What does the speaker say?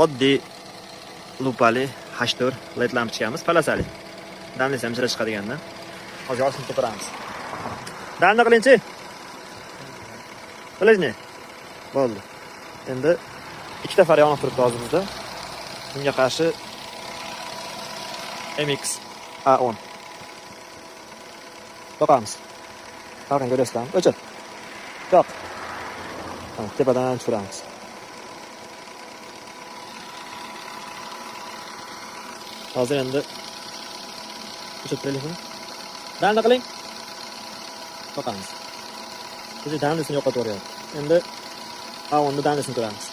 oddiy lupali H4 LED lampochkamiz, palasali. Damlisi ham chiqadigandan chiqadigandan. Hozir yorishni ko'taramiz. Damni qilingchi. Qilishni. Bo'ldi. Endi ikkita far yonib turibdi hozir bizda. Bunga qarshi MX A10. Boqamiz. Farqini ko'rasizlarmi? O'chir. Yo'q. Tepadan tushiramiz. Hozir endi o'chirib telefonni. Damni qiling. Boqamiz. Biz damlisini yo'qotib yuboryapti. Endi A10 ni damlisini ko'ramiz.